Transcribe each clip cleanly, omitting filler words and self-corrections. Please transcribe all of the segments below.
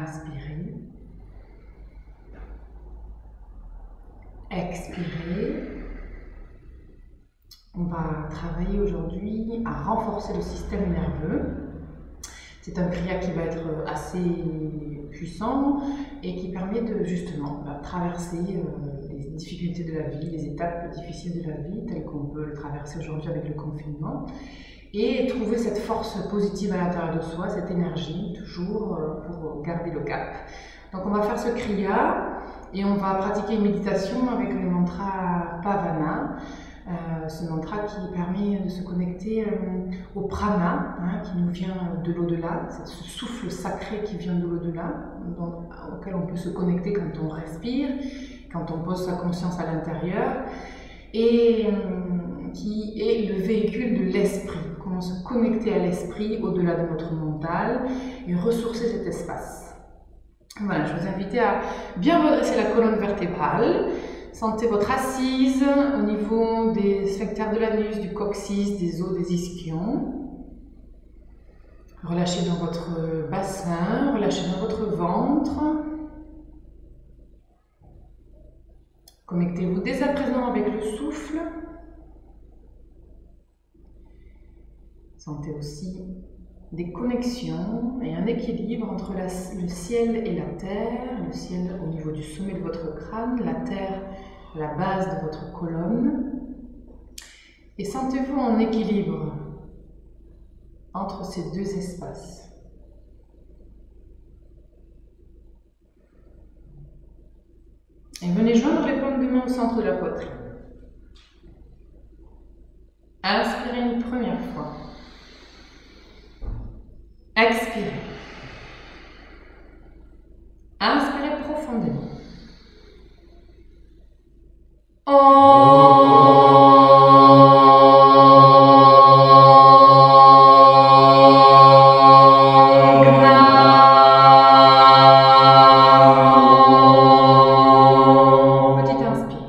Inspirez. Expirez. On va travailler aujourd'hui à renforcer le système nerveux. C'est un kriya qui va être assez puissant et qui permet de justement traverser les difficultés de la vie, les étapes difficiles de la vie, telles qu'on peut le traverser aujourd'hui avec le confinement, et trouver cette force positive à l'intérieur de soi, cette énergie, toujours pour garder le cap. Donc on va faire ce kriya et on va pratiquer une méditation avec le mantra Pavana. Ce mantra qui permet de se connecter au prana, qui nous vient de l'au-delà, c'est ce souffle sacré qui vient de l'au-delà, auquel on peut se connecter quand on respire, quand on pose sa conscience à l'intérieur, et qui est le véhicule de l'esprit. Comment se connecter à l'esprit au-delà de notre mental et ressourcer cet espace. Voilà, je vous invite à bien redresser la colonne vertébrale. Sentez votre assise au niveau des sphincters de l'anus, du coccyx, des os, des ischions. Relâchez dans votre bassin, relâchez dans votre ventre. Connectez-vous dès à présent avec le souffle. Sentez aussi des connexions et un équilibre entre le ciel et la terre, le ciel au niveau du sommet de votre crâne, la terre à la base de votre colonne. Et sentez-vous en équilibre entre ces deux espaces. Et venez joindre les paumes de main au centre de la poitrine. Inspirez une première fois. Expirez. Inspirez profondément. Petite inspire.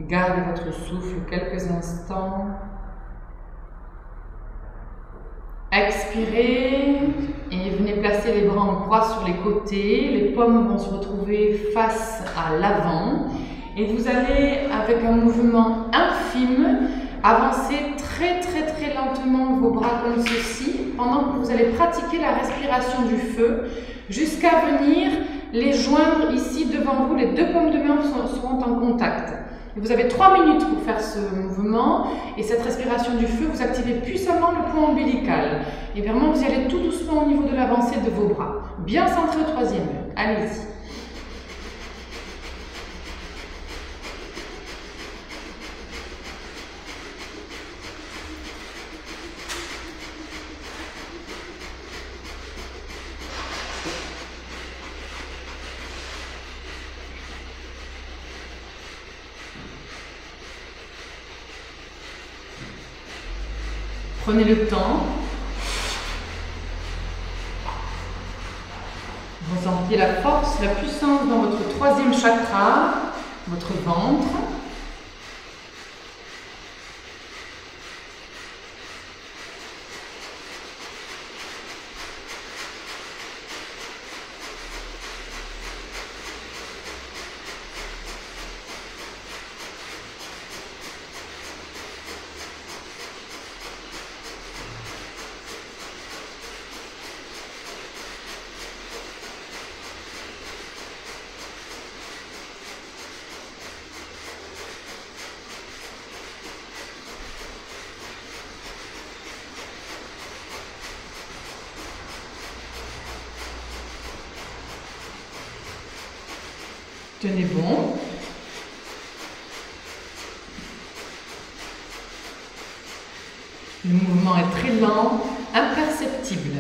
Gardez votre souffle quelques instants. Expirez et venez placer les bras en croix sur les côtés. Les paumes vont se retrouver face à l'avant. Et vous allez, avec un mouvement infime, avancer très lentement vos bras comme ceci, pendant que vous allez pratiquer la respiration du feu, jusqu'à venir les joindre ici devant vous. Les deux paumes de main seront en contact. Et vous avez 3 minutes pour faire ce mouvement et cette respiration du feu, vous activez puissamment le point ombilical. Et vraiment, vous y allez tout doucement au niveau de l'avancée de vos bras. Bien centré au 3e œil. Allez-y. Prenez le temps. Ressentez la force, la puissance dans votre 3e chakra, votre ventre. Tenez bon. Le mouvement est très lent, imperceptible.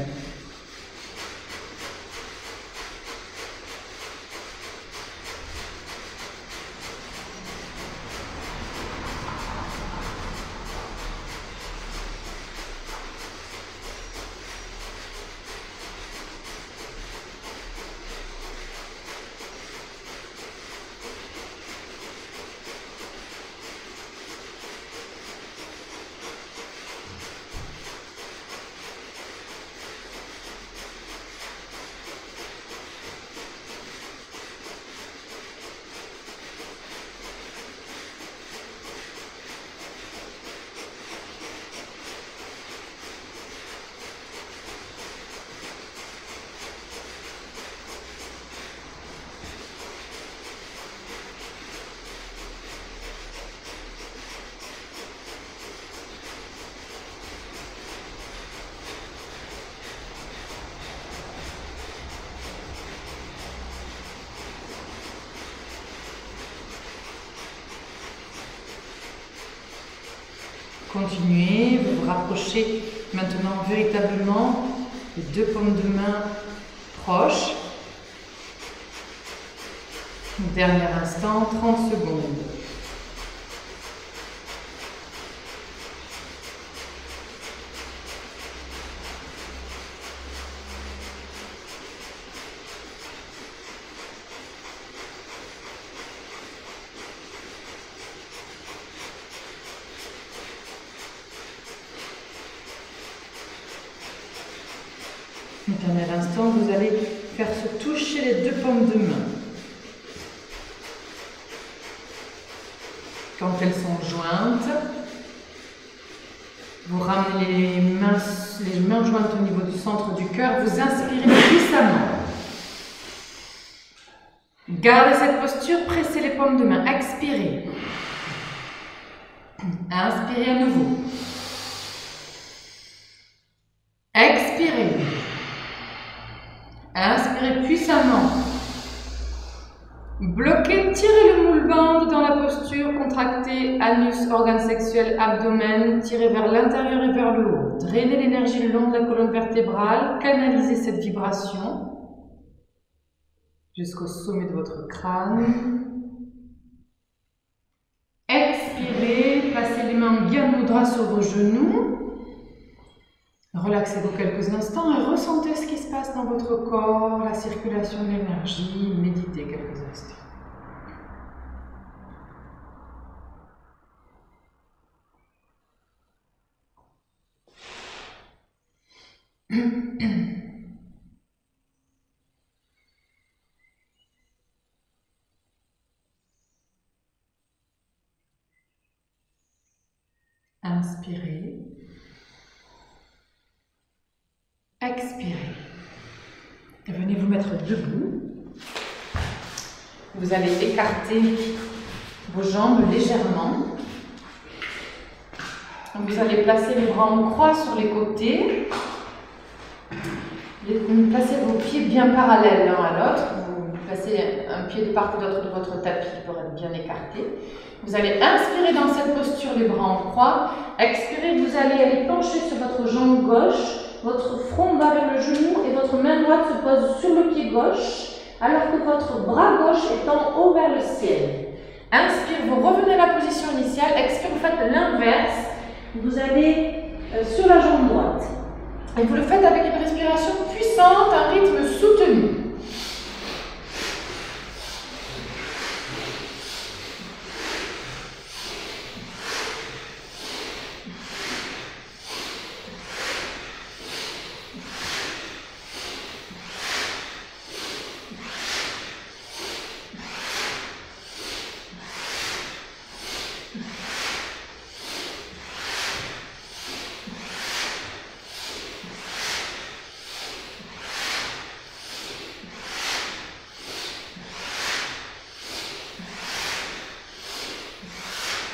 Continuez, vous vous rapprochez maintenant véritablement les deux paumes de main proches. Dernier instant, 30 secondes. Dernier instant, vous allez faire se toucher les deux paumes de main. Quand elles sont jointes, vous ramenez les mains jointes au niveau du centre du cœur, vous inspirez puissamment. Gardez cette posture, pressez les paumes de main, expirez. Inspirez à nouveau. Expirez. Inspirez puissamment. Bloquez, tirez le moule bande dans la posture, contractez anus, organe sexuel, abdomen, tirez vers l'intérieur et vers le haut. Drainez l'énergie le long de la colonne vertébrale, canalisez cette vibration jusqu'au sommet de votre crâne. Expirez, placez les mains bien mudra sur vos genoux. Relaxez-vous quelques instants et ressentez ce qui se passe dans votre corps, la circulation de l'énergie. Méditez quelques instants. Inspirez. Expirez. Venez vous mettre debout. Vous allez écarter vos jambes légèrement. Vous allez placer les bras en croix sur les côtés. Placez vos pieds bien parallèles l'un à l'autre. Vous placez un pied de part et d'autre de votre tapis pour être bien écarté. Vous allez inspirer dans cette posture, les bras en croix. Expirez, vous allez aller pencher sur votre jambe gauche. Votre front va vers le genou et votre main droite se pose sur le pied gauche, alors que votre bras gauche est en haut vers le ciel. Inspire, vous revenez à la position initiale. Expire, vous faites l'inverse. Vous allez sur la jambe droite. Et vous le faites avec une respiration puissante, un rythme soutenu.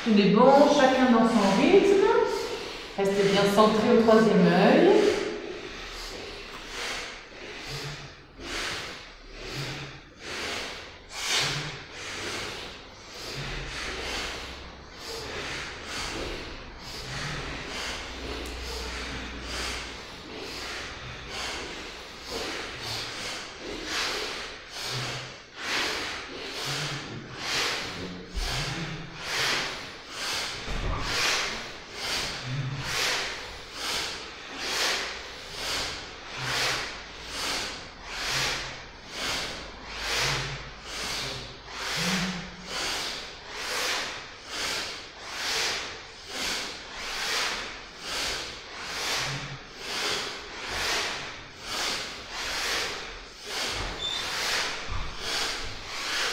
Tout est bon, chacun dans son rythme. Restez bien centré au troisième œil.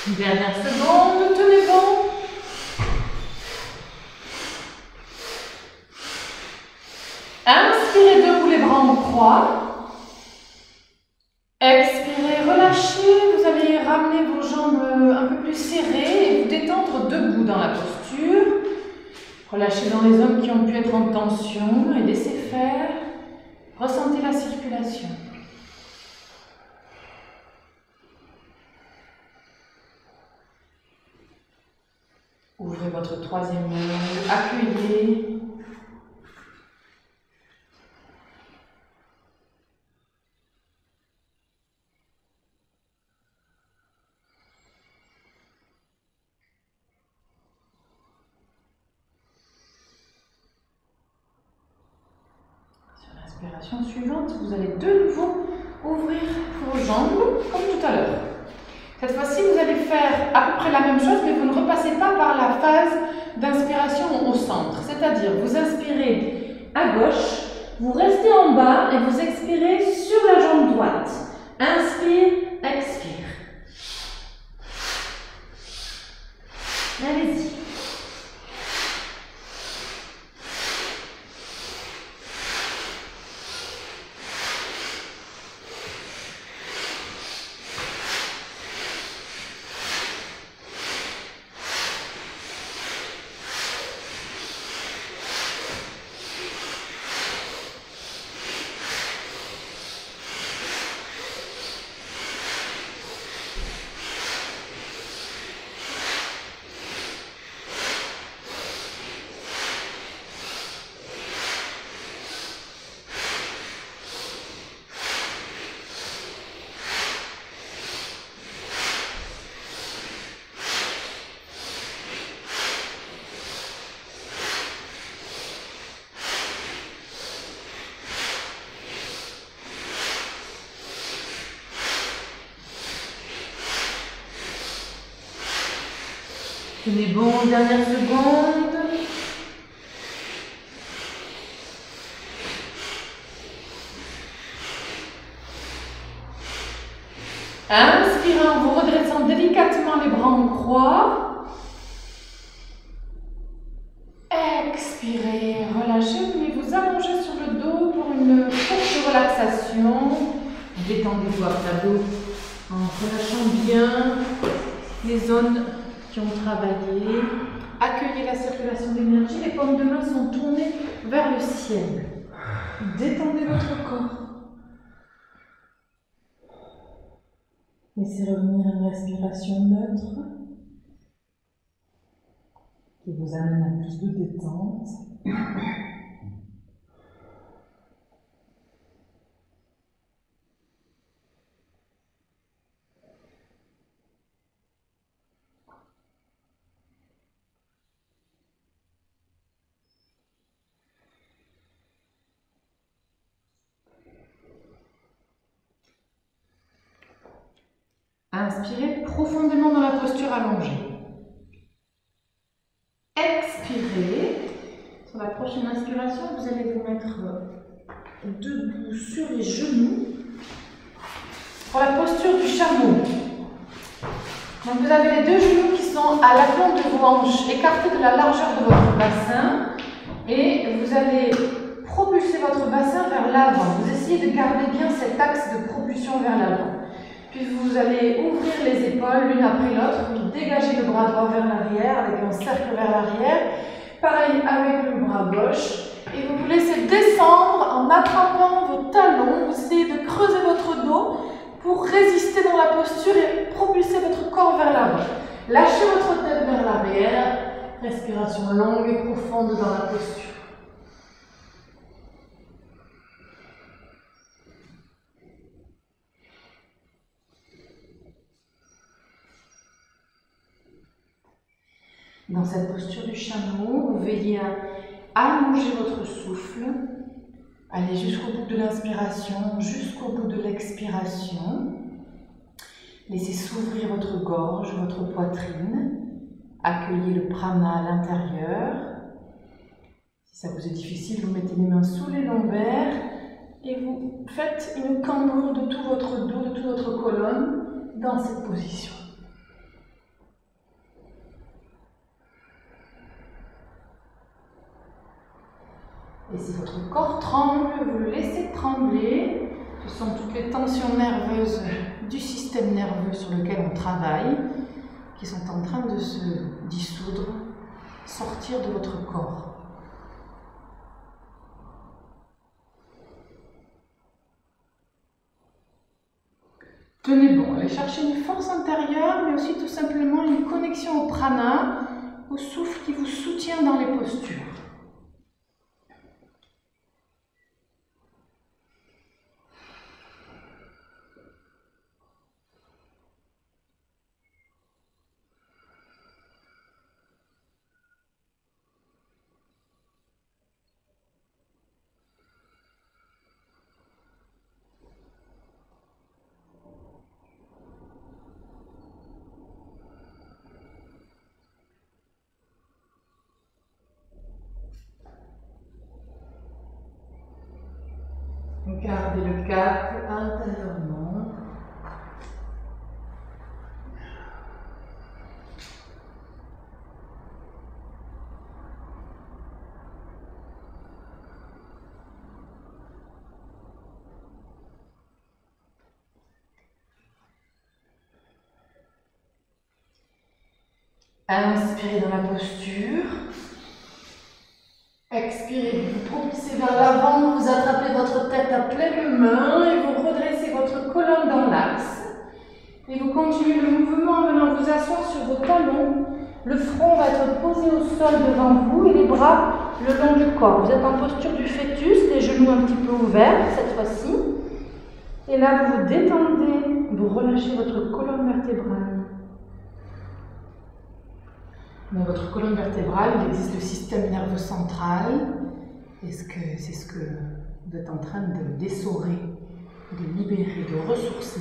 Une dernière seconde, tenez bon. Inspirez debout les bras en croix. Expirez, relâchez. Vous allez ramener vos jambes un peu plus serrées et vous détendre debout dans la posture. Relâchez dans les zones qui ont pu être en tension et laissez faire. Ressentez la circulation. Ouvrez votre troisième œil, accueillez. Sur l'inspiration suivante, vous allez de nouveau ouvrir vos jambes comme tout à l'heure. Cette fois-ci, vous allez faire à peu près la même chose, mais vous ne repassez pas par la phase d'inspiration au centre. C'est-à-dire, vous inspirez à gauche, vous restez en bas et vous expirez sur la jambe droite. Inspire, expire. Allez-y. Tenez bon, dernière seconde. Inspirez en vous redressant délicatement les bras en croix. Expirez, relâchez, puis vous allongez sur le dos pour une courte relaxation. Détendez-vous à plat dos en relâchant bien les zones qui ont travaillé. Accueillez la circulation d'énergie. Les paumes de main sont tournées vers le ciel. Détendez votre corps. Laissez revenir une respiration neutre qui vous amène à plus de détente. Inspirez profondément dans la posture allongée. Expirez. Sur la prochaine inspiration, vous allez vous mettre debout sur les genoux pour la posture du chameau. Donc vous avez les deux genoux qui sont à l'aplomb de vos hanches, écartés de la largeur de votre bassin, et vous allez propulser votre bassin vers l'avant. Vous essayez de garder bien cet axe de propulsion vers l'avant. Puis vous allez ouvrir les épaules l'une après l'autre, puis dégager le bras droit vers l'arrière avec un cercle vers l'arrière. Pareil avec le bras gauche. Et vous vous laissez descendre en attrapant vos talons. Vous essayez de creuser votre dos pour résister dans la posture et propulser votre corps vers l'avant. Lâchez votre tête vers l'arrière. Respiration longue et profonde dans la posture. Dans cette posture du chameau, vous veillez à allonger votre souffle, allez jusqu'au bout de l'inspiration, jusqu'au bout de l'expiration. Laissez s'ouvrir votre gorge, votre poitrine. Accueillez le prana à l'intérieur. Si ça vous est difficile, vous mettez les mains sous les lombaires et vous faites une cambour de tout votre dos, de toute votre colonne dans cette position. Et si votre corps tremble, vous le laissez trembler. Ce sont toutes les tensions nerveuses du système nerveux sur lequel on travaille qui sont en train de se dissoudre, sortir de votre corps. Tenez bon, allez chercher une force intérieure, mais aussi tout simplement une connexion au prana, au souffle qui vous soutient dans les postures. Gardez le cap intérieurement. Inspirez dans la posture. Expirez, vous propulsez vers l'avant, vous attrapez votre tête à pleine main et vous redressez votre colonne dans l'axe. Et vous continuez le mouvement en venant vous asseoir sur vos talons. Le front va être posé au sol devant vous et les bras le long du corps. Vous êtes en posture du fœtus, les genoux un petit peu ouverts cette fois-ci. Et là, vous vous détendez, vous relâchez votre colonne vertébrale. Dans votre colonne vertébrale, il existe le système nerveux central. C'est ce que vous êtes en train de dessorer, de libérer, de ressourcer.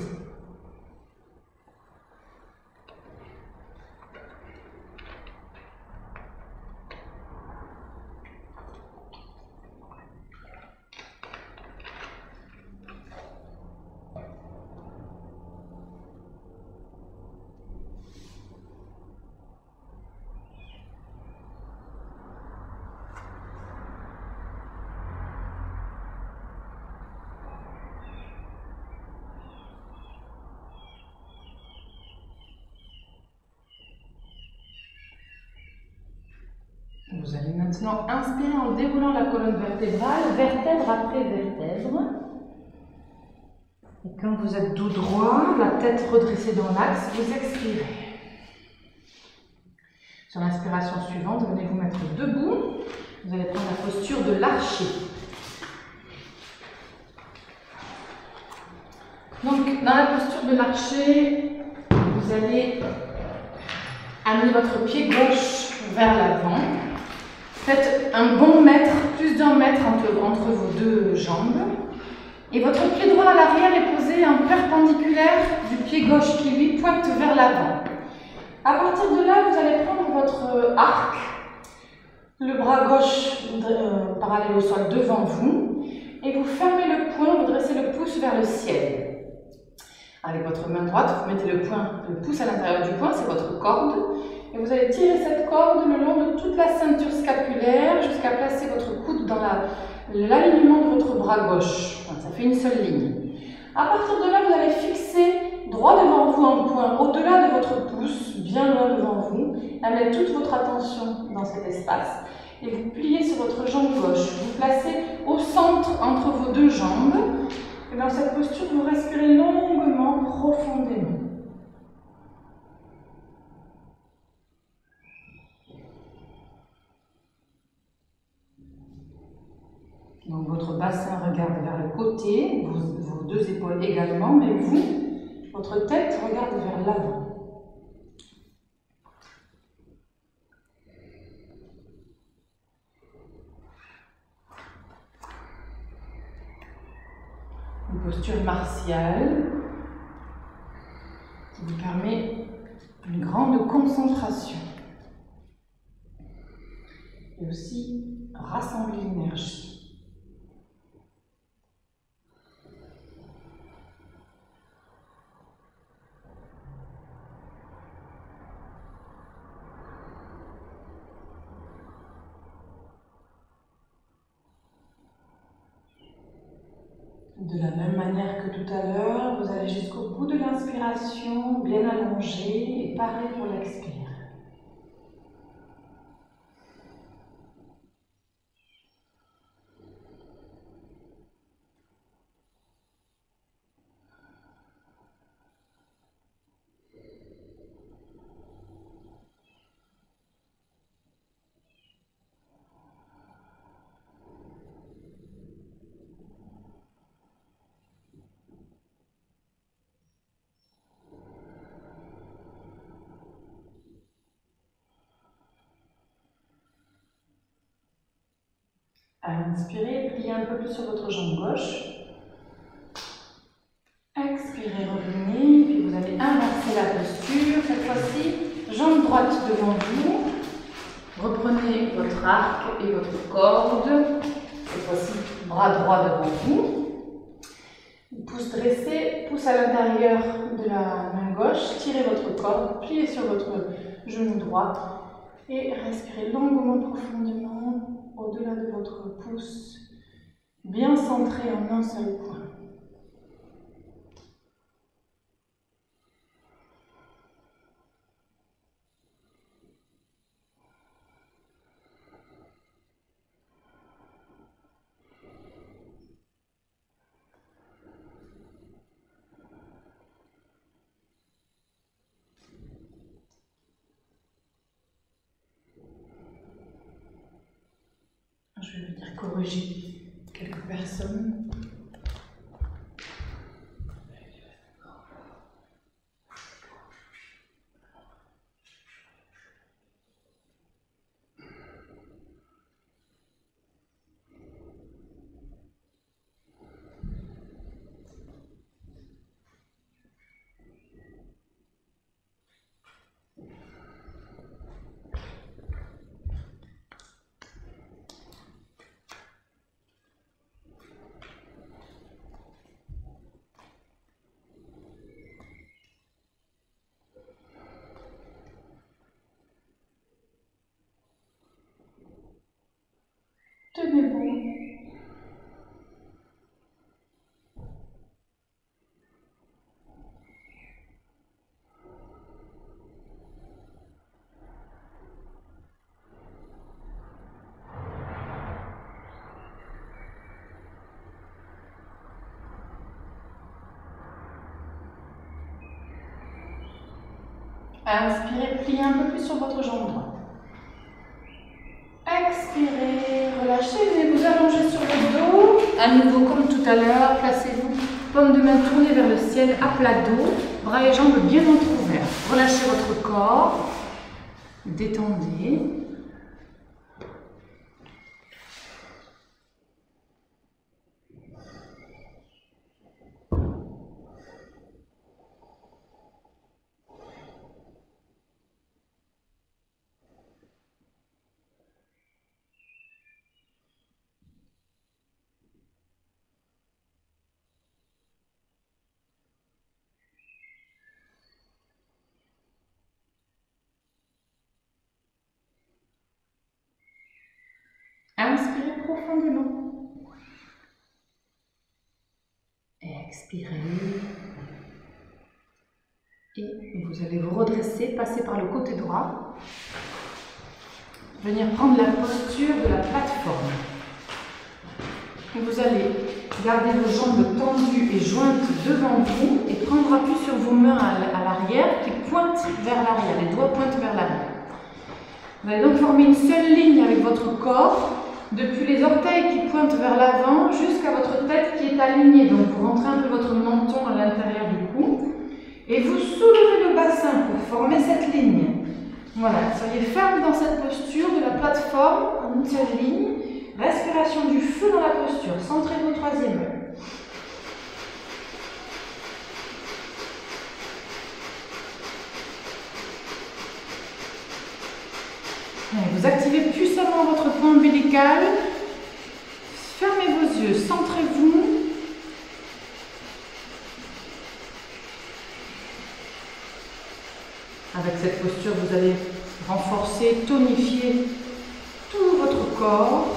Vous allez maintenant inspirer en déroulant la colonne vertébrale, vertèbre après vertèbre. Et quand vous êtes dos droit, la tête redressée dans l'axe, vous expirez. Sur l'inspiration suivante, venez vous mettre debout. Vous allez prendre la posture de l'archer. Donc, dans la posture de l'archer, vous allez amener votre pied gauche vers l'avant. Faites un bon mètre, plus d'1 mètre entre vos deux jambes. Et votre pied droit à l'arrière est posé en perpendiculaire du pied gauche qui lui pointe vers l'avant. À partir de là, vous allez prendre votre arc, le bras gauche parallèle au sol devant vous, et vous fermez le poing, vous dressez le pouce vers le ciel. Avec votre main droite, vous mettez le pouce à l'intérieur du poing, c'est votre corde. Et vous allez tirer cette corde le long de toute la ceinture scapulaire jusqu'à placer votre coude dans l'alignement de votre bras gauche. Enfin, ça fait une seule ligne. À partir de là, vous allez fixer droit devant vous un point au-delà de votre pouce, bien loin devant vous, et mettre toute votre attention dans cet espace. Et vous pliez sur votre jambe gauche. Vous placez au centre entre vos deux jambes. Et dans cette posture, vous respirez longuement, profondément. Donc votre bassin regarde vers le côté, vos deux épaules également, mais vous, votre tête regarde vers l'avant. Une posture martiale qui vous permet une grande concentration et aussi rassembler l'énergie. De la même manière que tout à l'heure, vous allez jusqu'au bout de l'inspiration, bien allongé, et pareil pour l'expire. Inspirez, pliez un peu plus sur votre jambe gauche. Expirez, revenez, puis vous allez inverser la posture. Cette fois-ci, jambe droite devant vous. Reprenez votre arc et votre corde. Cette fois-ci, bras droit devant vous. Pouce dressé, pouce à l'intérieur de la main gauche. Tirez votre corde, pliez sur votre genou droit et respirez longuement, profondément au-delà de votre pouce, bien centré en un seul point. Je vais venir corriger quelques personnes. Tenez bon. Inspirez, pliez un peu plus sur votre jambe droite. Expirez, relâchez, venez vous allonger sur le dos. À nouveau, comme tout à l'heure, placez-vous, paume de main tournée vers le ciel, à plat dos, bras et jambes bien entrouverts. Relâchez votre corps, détendez. Inspirez profondément. Expirez. Et vous allez vous redresser, passer par le côté droit. Venir prendre la posture de la plateforme. Vous allez garder vos jambes tendues et jointes devant vous et prendre appui sur vos mains à l'arrière qui pointent vers l'arrière. Les doigts pointent vers l'arrière. Vous allez donc former une seule ligne avec votre corps, depuis les orteils qui pointent vers l'avant jusqu'à votre tête qui est alignée. Donc vous rentrez un peu votre menton à l'intérieur du cou et vous soulevez le bassin pour former cette ligne. Voilà, soyez ferme dans cette posture de la plateforme en une seule ligne. Respiration du feu dans la posture. Centrez vos troisième œil. Vous activez puissamment votre point ombilical. Fermez vos yeux, centrez-vous. Avec cette posture, vous allez renforcer, tonifier tout votre corps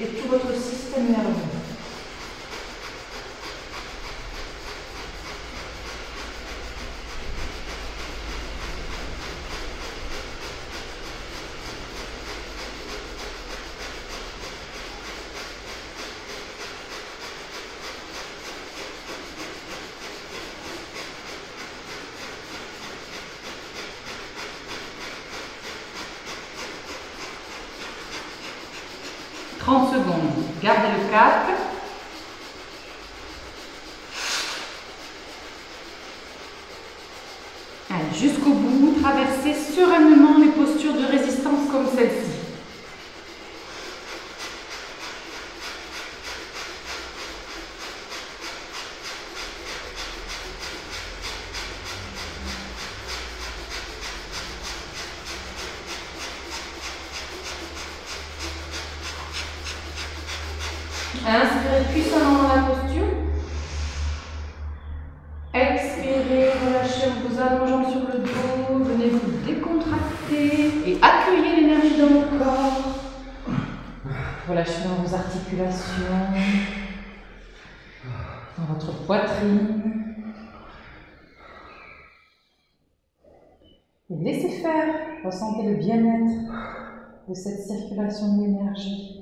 et tout votre système nerveux. 30 secondes. Gardez le cap. Allez, jusqu'au bout, traversez sereinement les postures de résistance comme celle-ci. Inspirez puissamment dans la posture. Expirez, relâchez en vous allongeant sur le dos. Venez vous décontracter et accueillez l'énergie dans le corps. Relâchez dans vos articulations, dans votre poitrine. Et laissez faire. Ressentez le bien-être de cette circulation de l'énergie.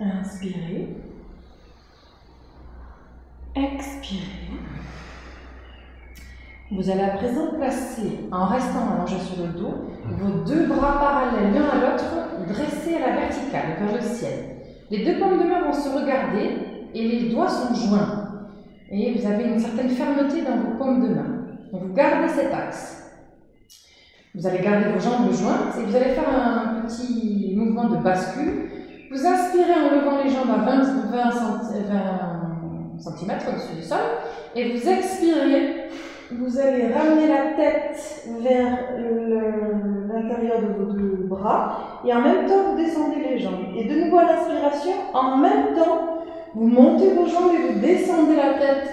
Inspirez. Expirez. Vous allez à présent placer, en restant allongé sur le dos, vos deux bras parallèles l'un à l'autre, dressés à la verticale, vers le ciel. Les deux paumes de main vont se regarder et les doigts sont joints. Et vous avez une certaine fermeté dans vos paumes de main. Et vous gardez cet axe. Vous allez garder vos jambes jointes et vous allez faire un petit mouvement de bascule. Vous inspirez en levant les jambes à 20 cm au-dessus du sol et vous expirez. Vous allez ramener la tête vers l'intérieur de vos deux bras et en même temps vous descendez les jambes. Et de nouveau à l'inspiration, en même temps, vous montez vos jambes et vous descendez la tête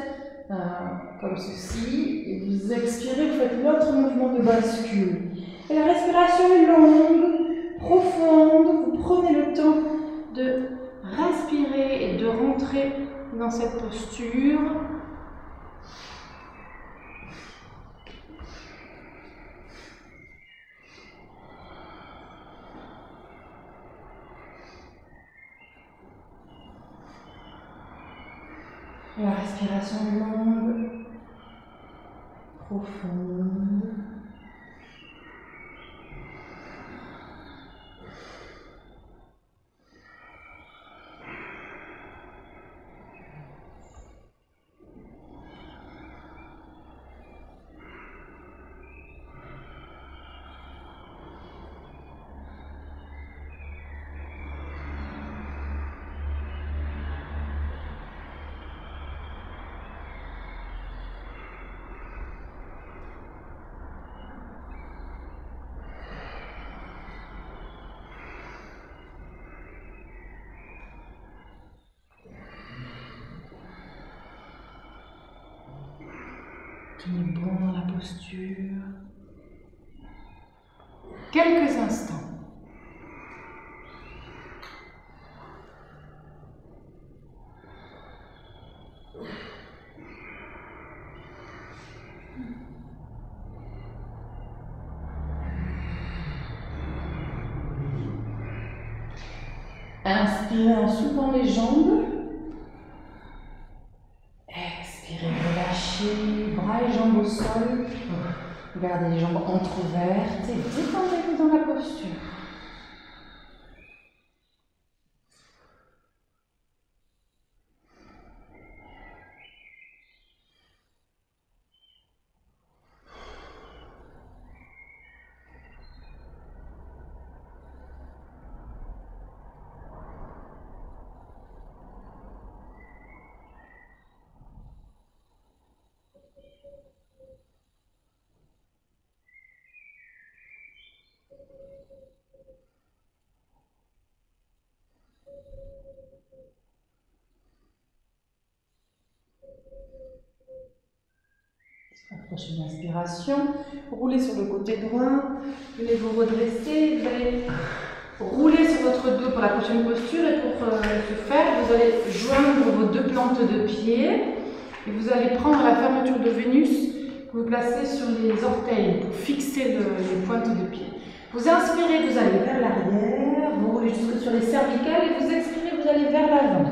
comme ceci. Et vous expirez, vous faites l'autre mouvement de bascule. Et la respiration est longue, profonde. Vous prenez le temps de respirer et de rentrer dans cette posture. La respiration est longue, profonde. Tenez bon dans la posture. Quelques instants. Inspirez en soulevant les jambes. Expirez, relâchez, bras et jambes au sol. Gardez les jambes entrouvertes et détendez-vous dans la posture. Prochaine inspiration, roulez sur le côté droit, venez vous redresser, vous allez Roulez sur votre dos pour la prochaine posture et pour ce faire, vous allez joindre vos deux plantes de pied et vous allez prendre la fermeture de Vénus que vous placez sur les orteils pour fixer les pointes de pied. Vous inspirez, vous allez vers l'arrière, vous roulez jusque sur les cervicales et vous expirez, vous allez vers l'avant.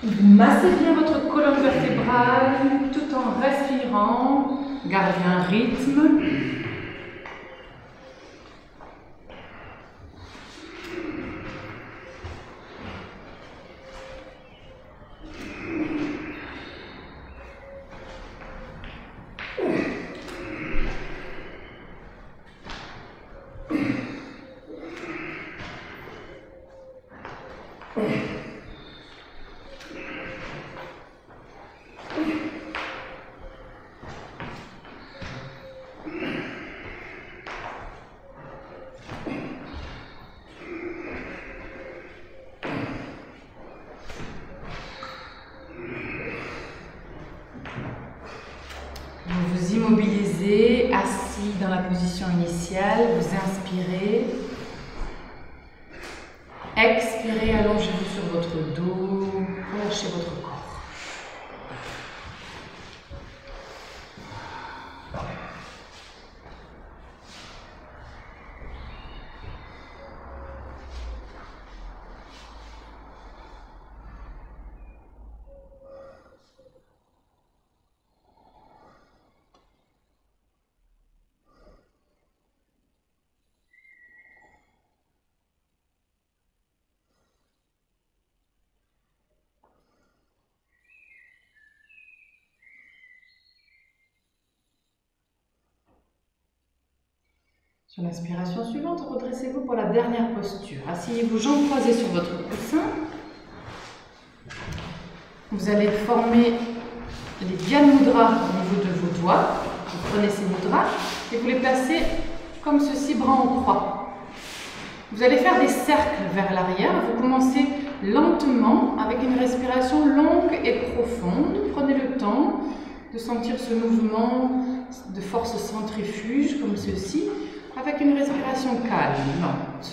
Vous massez bien votre colonne vertébrale tout en respirant. Gardez un rythme. Vous vous immobilisez, assis dans la position initiale, vous inspirez. Expirez, allongez-vous sur votre dos, relâchez votre corps. Sur l'inspiration suivante, redressez-vous pour la dernière posture. Asseyez-vous jambes croisées sur votre coussin. Vous allez former les Dhyan Mudras au niveau de vos doigts. Vous prenez ces mudras et vous les placez comme ceci, bras en croix. Vous allez faire des cercles vers l'arrière. Vous commencez lentement avec une respiration longue et profonde. Prenez le temps de sentir ce mouvement de force centrifuge comme ceci, avec une respiration calme, lente.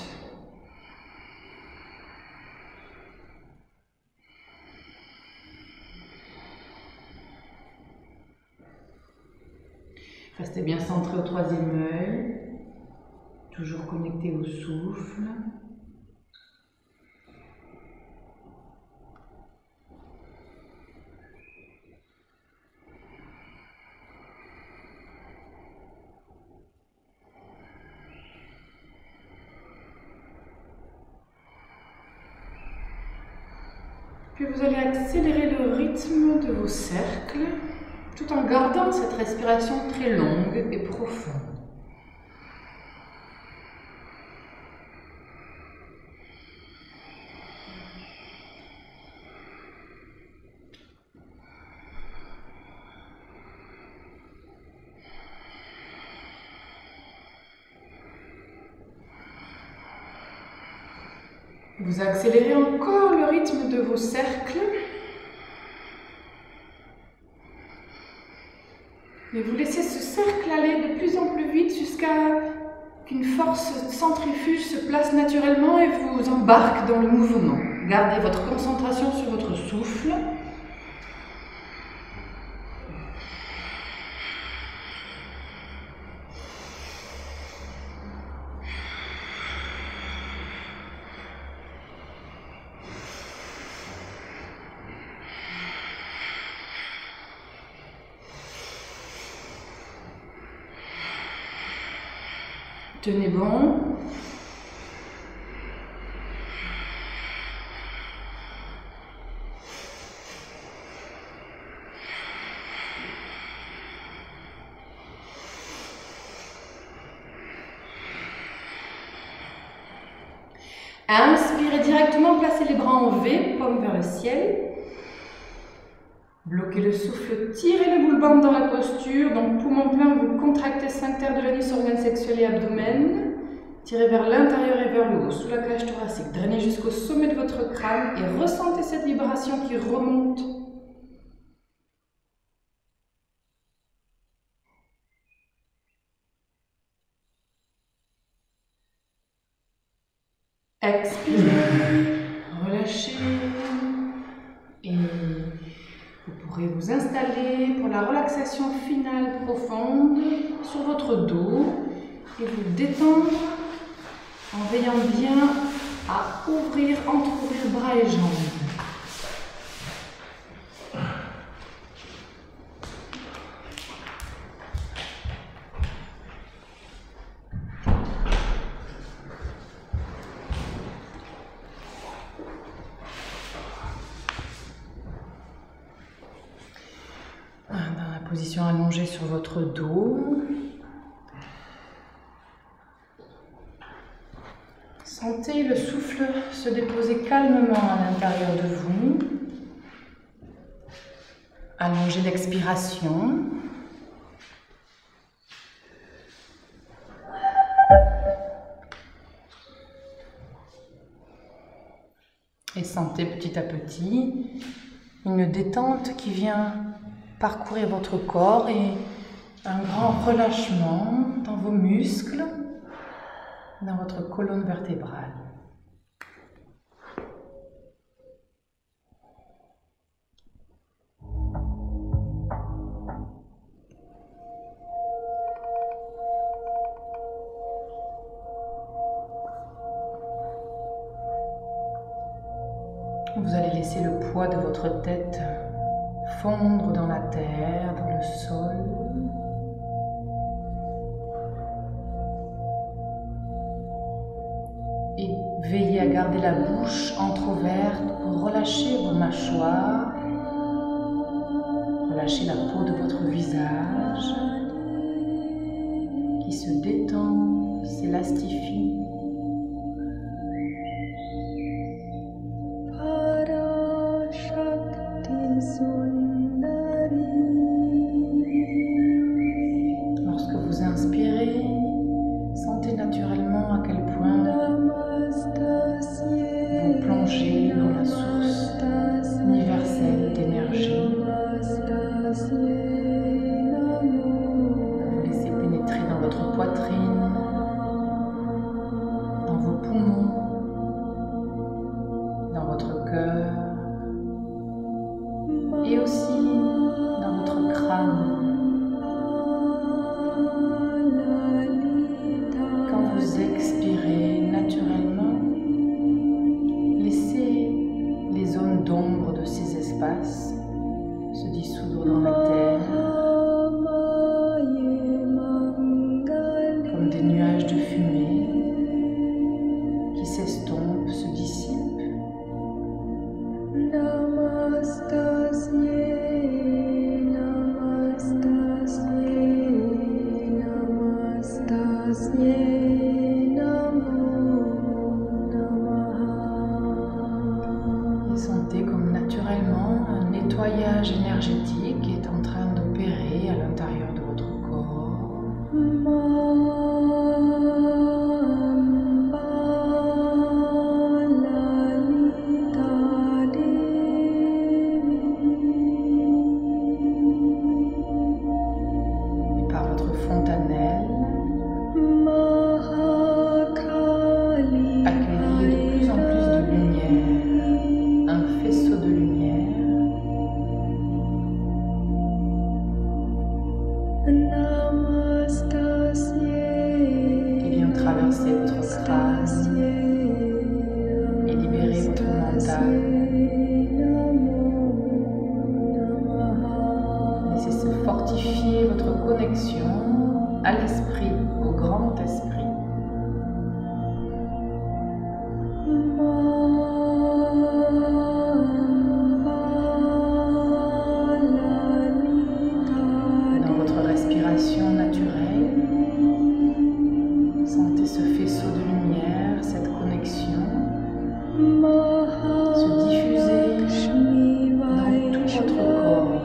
Restez bien centré au troisième œil, toujours connecté au souffle. Puis vous allez accélérer le rythme de vos cercles tout en gardant cette respiration très longue et profonde. Vous accélérez encore le rythme de vos cercles et vous laissez ce cercle aller de plus en plus vite jusqu'à qu'une force centrifuge se place naturellement et vous embarque dans le mouvement. Gardez votre concentration sur votre souffle. Tenez bon. Inspirez directement, placez les bras en V, paume vers le ciel. Bloquez le souffle, tirez le boule bande dans la posture. Donc poumon plein, vous contractez sphincter de l'anus, organes sexuels et abdomen. Tirez vers l'intérieur et vers le haut, sous la cage thoracique. Drainez jusqu'au sommet de votre crâne et ressentez cette vibration qui remonte. Expirez, relâchez et vous pourrez vous installer pour la relaxation finale profonde sur votre dos et vous détendre en veillant bien à ouvrir, entrouvrir bras et jambes. Dans la position allongée sur votre dos. Sentez le souffle se déposer calmement à l'intérieur de vous. Allongée d'expiration. Et sentez petit à petit une détente qui vient parcourir votre corps et un grand relâchement dans vos muscles, dans votre colonne vertébrale. Vous allez laisser le poids de votre tête fondre dans la terre, dans le sol. Et veillez à garder la bouche entrouverte pour relâcher vos mâchoires, relâcher la peau de votre visage qui se détend, s'élastifie. Lorsque vous inspirez, sentez naturellement à quel point vous plongez dans la source universelle d'énergie. Vous laissez pénétrer dans votre poitrine, dans vos poumons, dans votre cœur et aussi dans votre crâne. Quand vous expirez naturellement, laissez les zones d'ombre de ces espaces se dissoudre dans la terre comme des nuages de fumée qui s'estompent, se dissipent. Et sentez comme naturellement un nettoyage énergétique est en train d'opérer à l'intérieur de votre corps. Et par votre fontanelle, accueillez de plus en plus de lumière, un faisceau de lumière qui vient traverser votre crâne et libérer votre mental. Laissez se fortifier votre connexion à l'esprit, au grand esprit. Dans votre respiration naturelle, sentez ce faisceau de lumière, cette connexion se diffuser dans tout votre corps.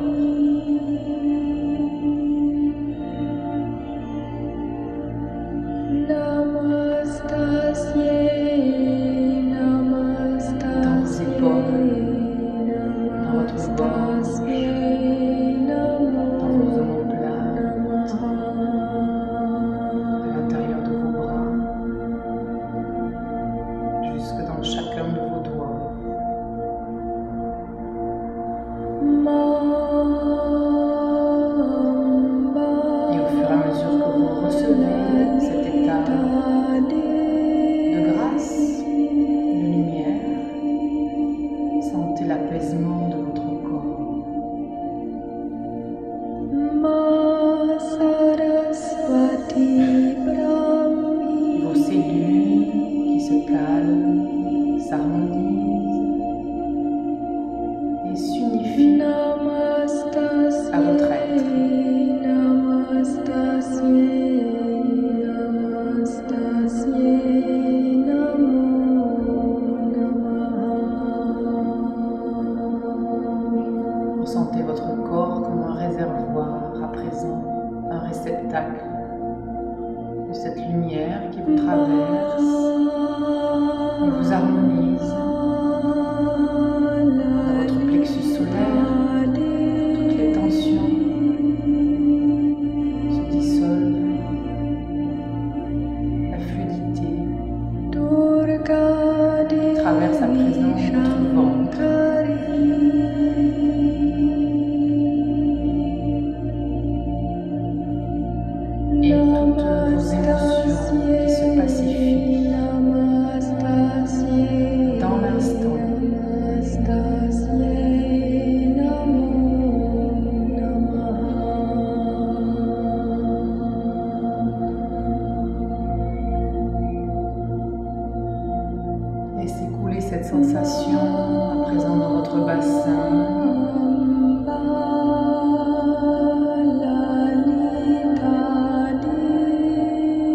cette sensation à présent dans votre bassin.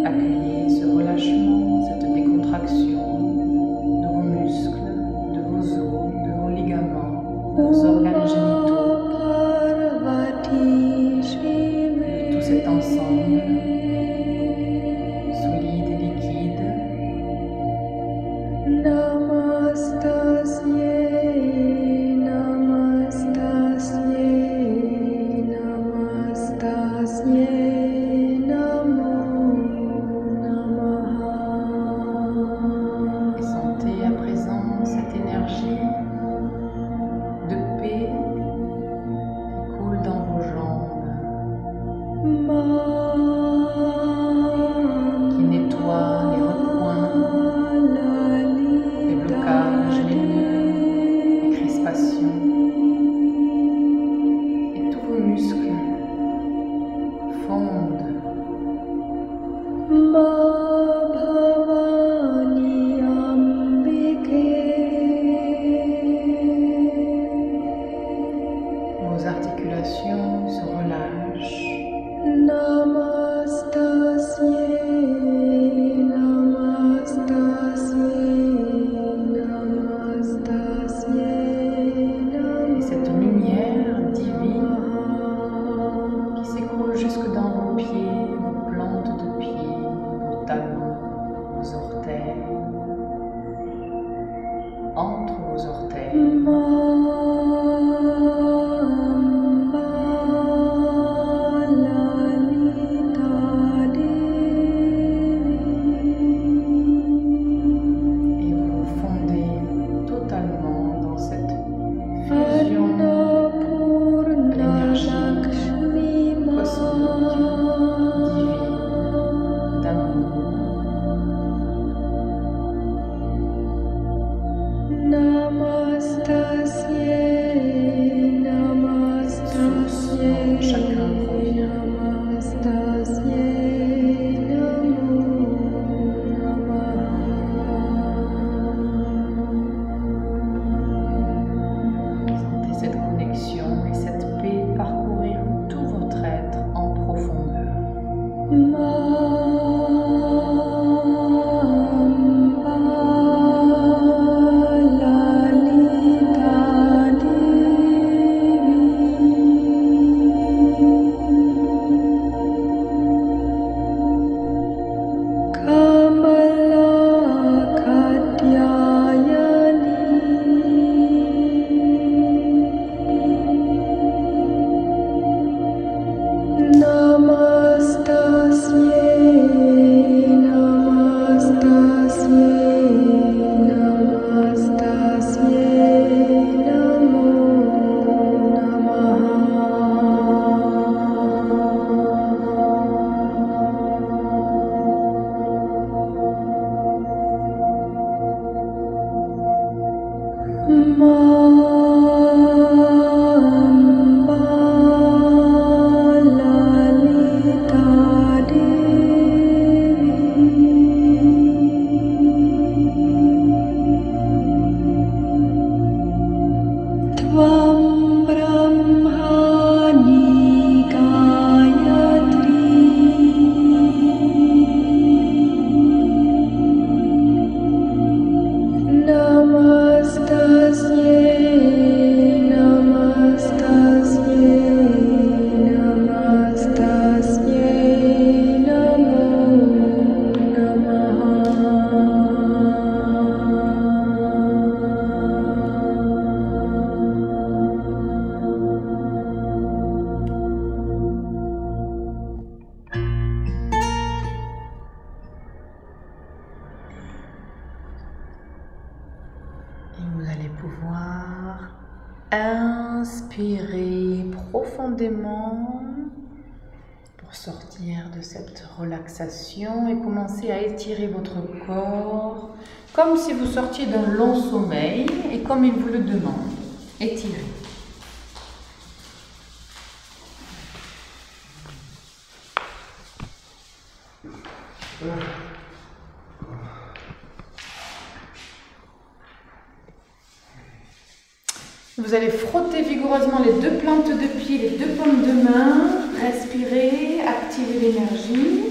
Accueillez ce relâchement, cette décontraction de vos muscles, de vos os, de vos ligaments, de vos organes génitaux, de tout cet ensemble solide et liquide. Et sentez à présent cette énergie de paix qui coule dans vos jambes, qui nettoie les recoins, les blocages, les nœuds, les crispations. Et tous vos muscles fondent. Vos articulations se relâchent. Et cette lumière divine qui s'écoule jusque dans vos pieds, vos plantes de pieds, vos talons, vos orteils, entre vos orteils. Et vous fondez totalement dans cette fusion de l'énergie cosmique, divine, d'amour. Source dont chacun provient. Sentez cette connexion et cette paix parcourir tout votre être en profondeur. Et vous allez pouvoir inspirer profondément pour sortir de cette relaxation et commencer à étirer votre corps comme si vous sortiez d'un long sommeil et comme il vous le demande. Étirez. Vous allez frotter vigoureusement les deux plantes de pied, les deux paumes de main. Respirez, activez l'énergie.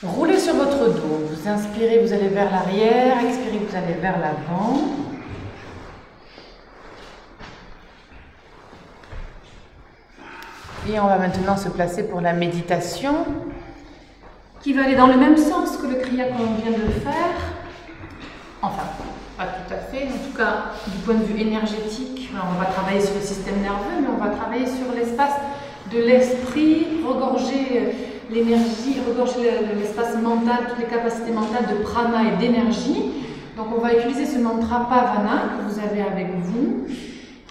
Roulez sur votre dos. Vous inspirez, vous allez vers l'arrière. Expirez, vous allez vers l'avant. Et on va maintenant se placer pour la méditation qui va aller dans le même sens que le kriya qu'on vient de faire. Enfin, pas tout à fait. En tout cas, du point de vue énergétique, alors on va travailler sur le système nerveux, mais on va travailler sur l'espace de l'esprit, regorger l'énergie, regorger l'espace mental, toutes les capacités mentales de prana et d'énergie. Donc on va utiliser ce mantra Pavana que vous avez avec vous,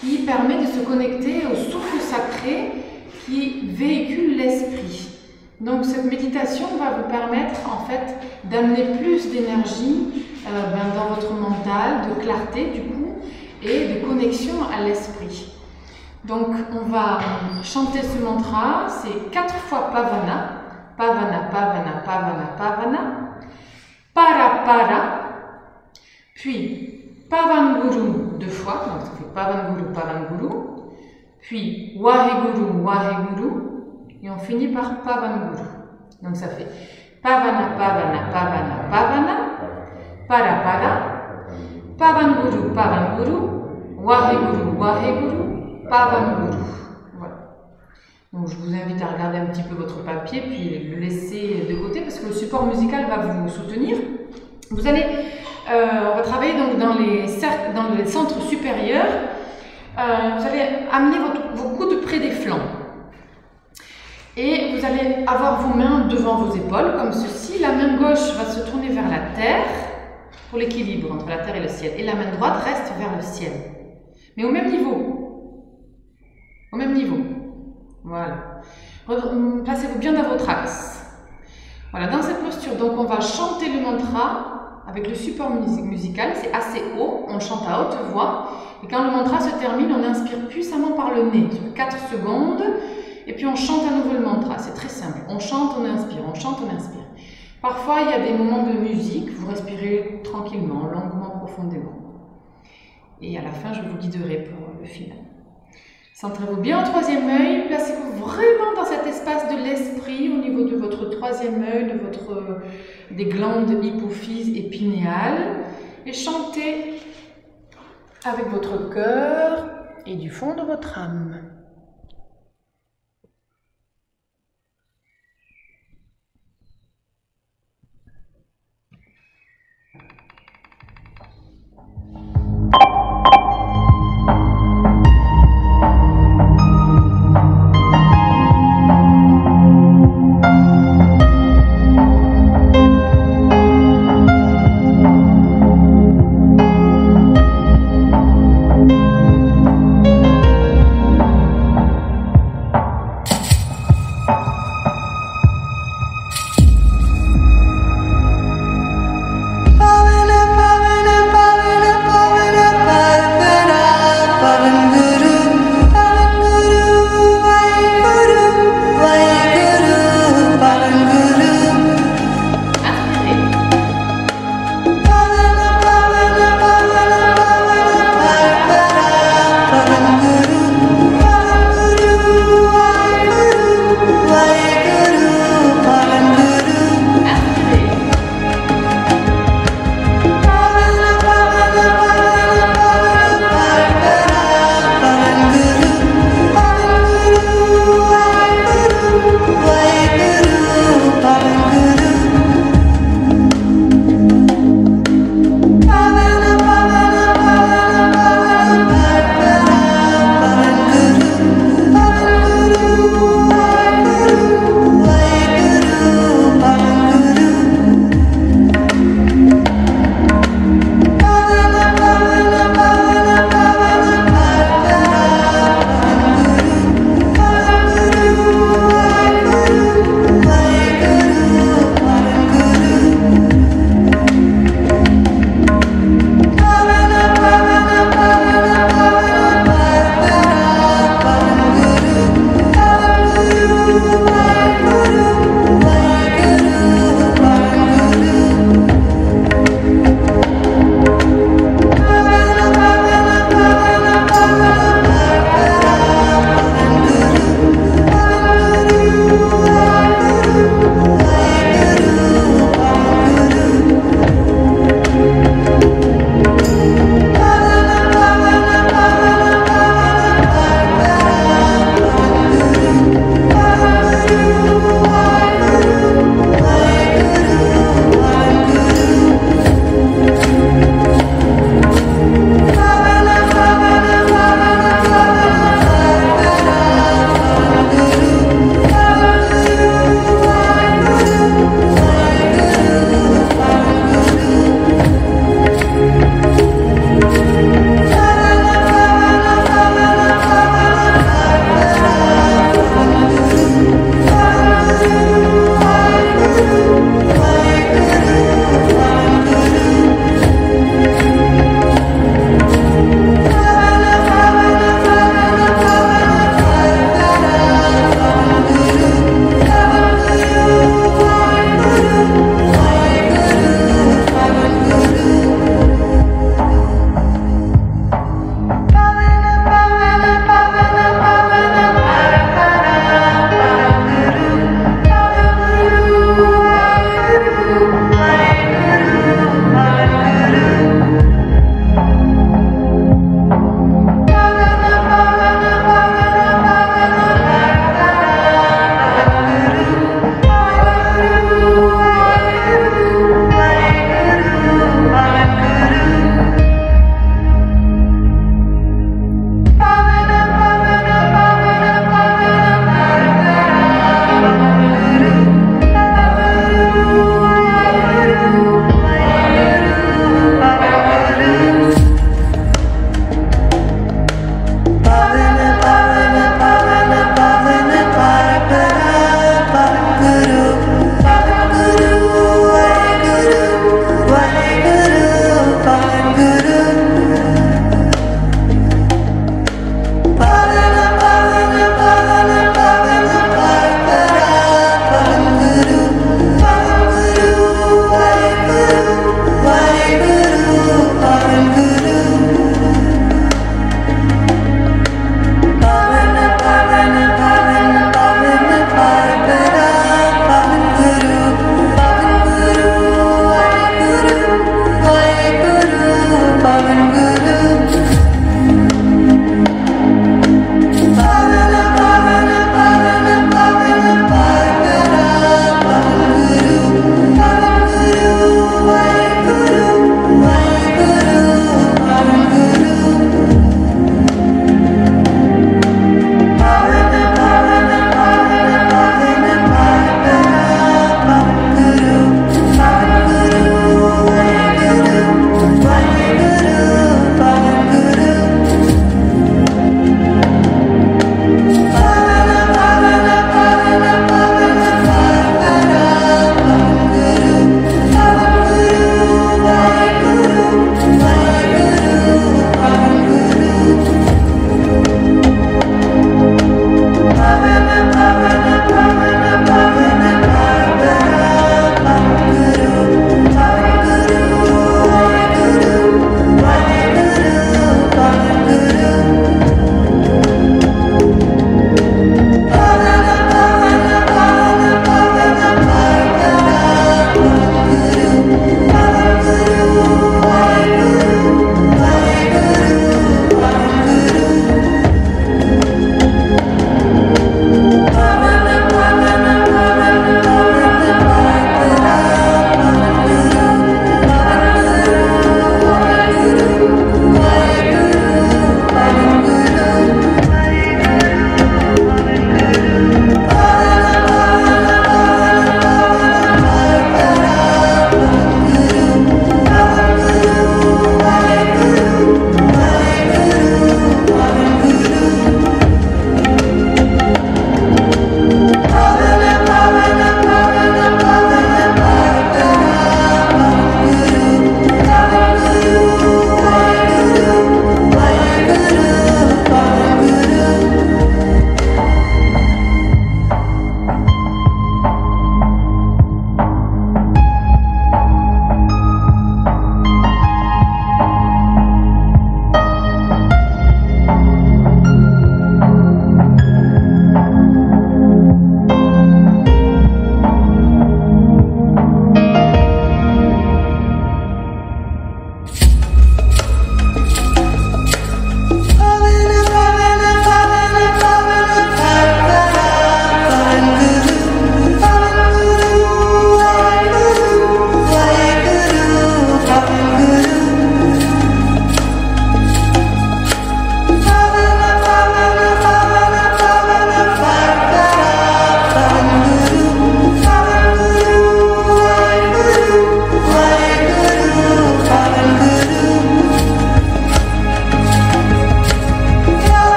qui permet de se connecter au souffle sacré qui véhicule l'esprit. Donc cette méditation va vous permettre en fait d'amener plus d'énergie dans votre mental, de clarté du coup, et de connexion à l'esprit. Donc on va chanter ce mantra, c'est 4 fois Pavana. Pavana, Pavana, Pavana, Pavana. Para, para. Puis Pavanguru 2 fois, donc ça fait Pavanguru, Pavanguru. Puis Waheguru, Waheguru. Et on finit par Pavanguru. Donc ça fait Pavana, Pavana, Pavana, Pavana. Para, para. Pavanguru, Pavanguru. Waheguru, Waheguru. Pavanguru. Voilà. Donc je vous invite à regarder un petit peu votre papier, puis le laisser de côté parce que le support musical va vous soutenir. Vous allez, on va travailler donc dans les cercles, dans les centres supérieurs. Vous allez amener vos coudes près des flancs. Et vous allez avoir vos mains devant vos épaules, comme ceci. La main gauche va se tourner vers la terre, pour l'équilibre entre la terre et le ciel. Et la main droite reste vers le ciel. Mais au même niveau. Au même niveau. Voilà. Placez-vous bien dans votre axe. Voilà, dans cette posture, donc on va chanter le mantra avec le support musical. C'est assez haut, on le chante à haute voix. Et quand le mantra se termine, on inspire puissamment par le nez, sur 4 secondes. Et puis on chante à nouveau le mantra, c'est très simple. On chante, on inspire, on chante, on inspire. Parfois, il y a des moments de musique, vous respirez tranquillement, longuement, profondément. Et à la fin, je vous guiderai pour le final. Centrez-vous bien au 3e œil, placez-vous vraiment dans cet espace de l'esprit, au niveau de votre 3e œil, des glandes hypophyse et pinéales. Et chantez avec votre cœur et du fond de votre âme.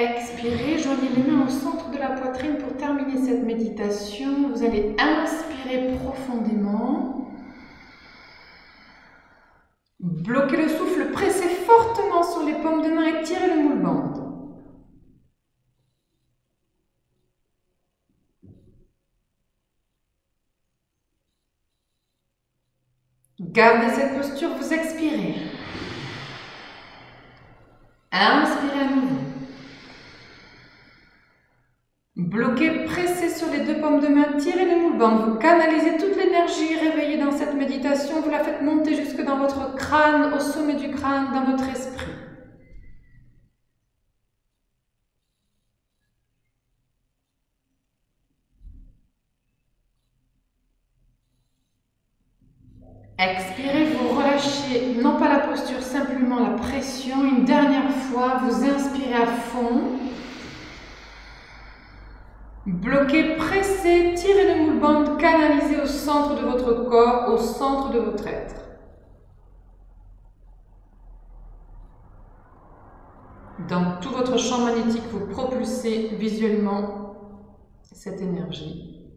Expirez, joignez les mains au centre de la poitrine pour terminer cette méditation. Vous allez inspirer profondément. Bloquez le souffle, pressez fortement sur les paumes de main et tirez le moule bande. Gardez cette posture, vous expirez. Inspirez à nouveau. Bloquez, pressez sur les deux paumes de main, tirez le moule bande. Vous canalisez toute l'énergie réveillée dans cette méditation. Vous la faites monter jusque dans votre crâne, au sommet du crâne, dans votre esprit. Expirez, vous relâchez, non pas la posture, simplement la pression. Une dernière fois, vous inspirez à fond. Bloquez, pressez, tirez le moule bande, canalisez au centre de votre corps, au centre de votre être. Dans tout votre champ magnétique, vous propulsez visuellement cette énergie.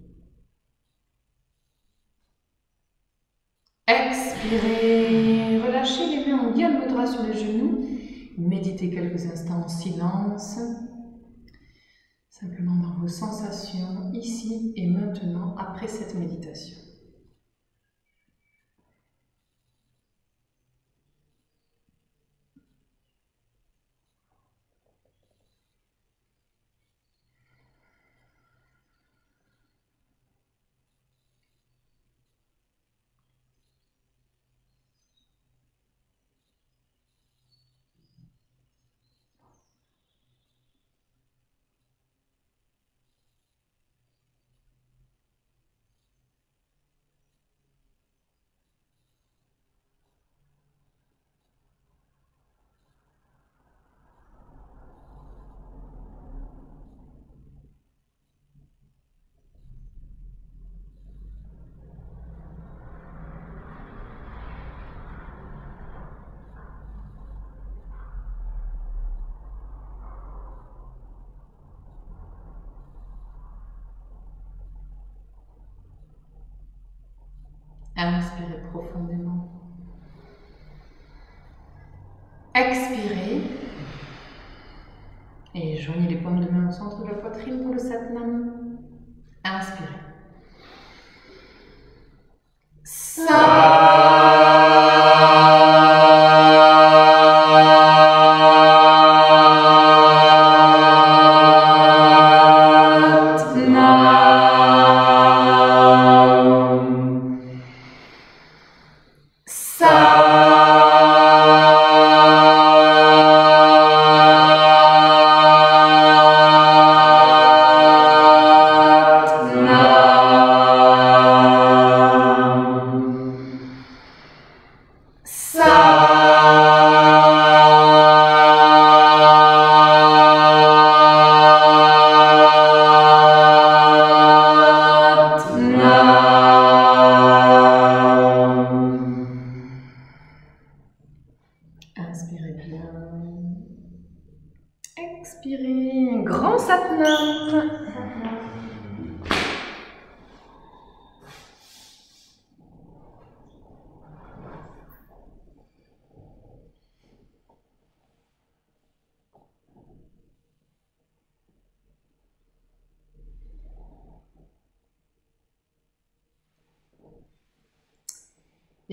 Expirez, relâchez les mains, on guide le drap sur les genoux. Méditez quelques instants en silence. Simplement dans vos sensations, ici et maintenant, après cette méditation. Inspirez profondément. Expirez. Et joignez les paumes de main au centre de la poitrine pour le Satnam. Inspirez. Inspirez bien. Expirez. Un grand Satnam.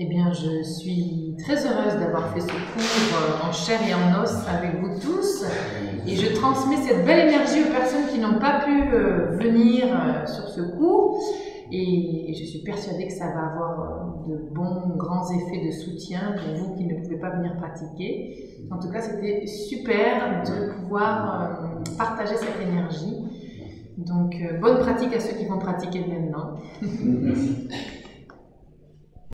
Eh bien, je suis très heureuse d'avoir fait ce cours en chair et en os avec vous tous et je transmets cette belle énergie aux personnes qui n'ont pas pu venir sur ce cours et je suis persuadée que ça va avoir de bons, grands effets de soutien pour vous qui ne pouvez pas venir pratiquer. En tout cas, c'était super de pouvoir partager cette énergie. Donc, bonne pratique à ceux qui vont pratiquer maintenant. Merci.